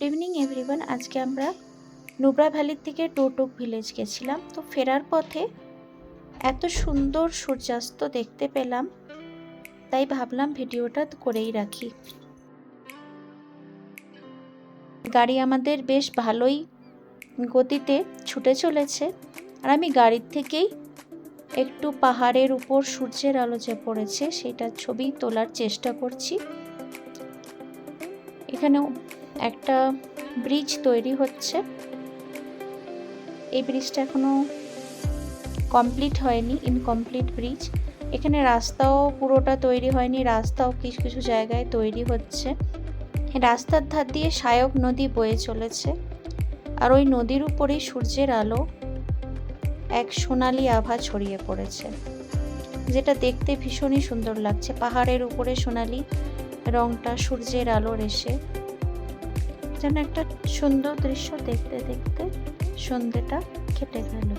Evening everyone. আজকে আমরা নুব্রা ভ্যালির থেকে টোটোক ভিলেজ গেছিলাম। তো ফেরার পথে এত সুন্দর সূর্যাস্ত দেখতে পেলাম, তাই ভাবলাম ভিডিওটা করেই রাখি। গাড়ি আমাদের বেশ ভালোই গতিতে ছুটে চলেছে, আর আমি গাড়ির থেকেই একটু পাহাড়ের উপর সূর্যের আলো যে পড়েছে সেটার ছবি তোলার চেষ্টা করছি। এখানেও একটা ব্রিজ তৈরি হচ্ছে। এই ব্রিজটা এখনো কমপ্লিট হয়নি, ইনকমপ্লিট ব্রিজ। এখানে রাস্তাও পুরোটা তৈরি হয়নি, রাস্তাও কিছু কিছু জায়গায় তৈরি হচ্ছে। রাস্তার ধার দিয়ে সায়ক নদী বয়ে চলেছে, আর ওই নদীর উপরেই সূর্যের আলো এক সোনালি আভা ছড়িয়ে পড়েছে, যেটা দেখতে ভীষণই সুন্দর লাগছে। পাহাড়ের উপরে সোনালি রংটা সূর্যের আলোর এসে যেন একটা সুন্দর দৃশ্য। দেখতে দেখতে সন্ধ্যেটা কেটে গেল।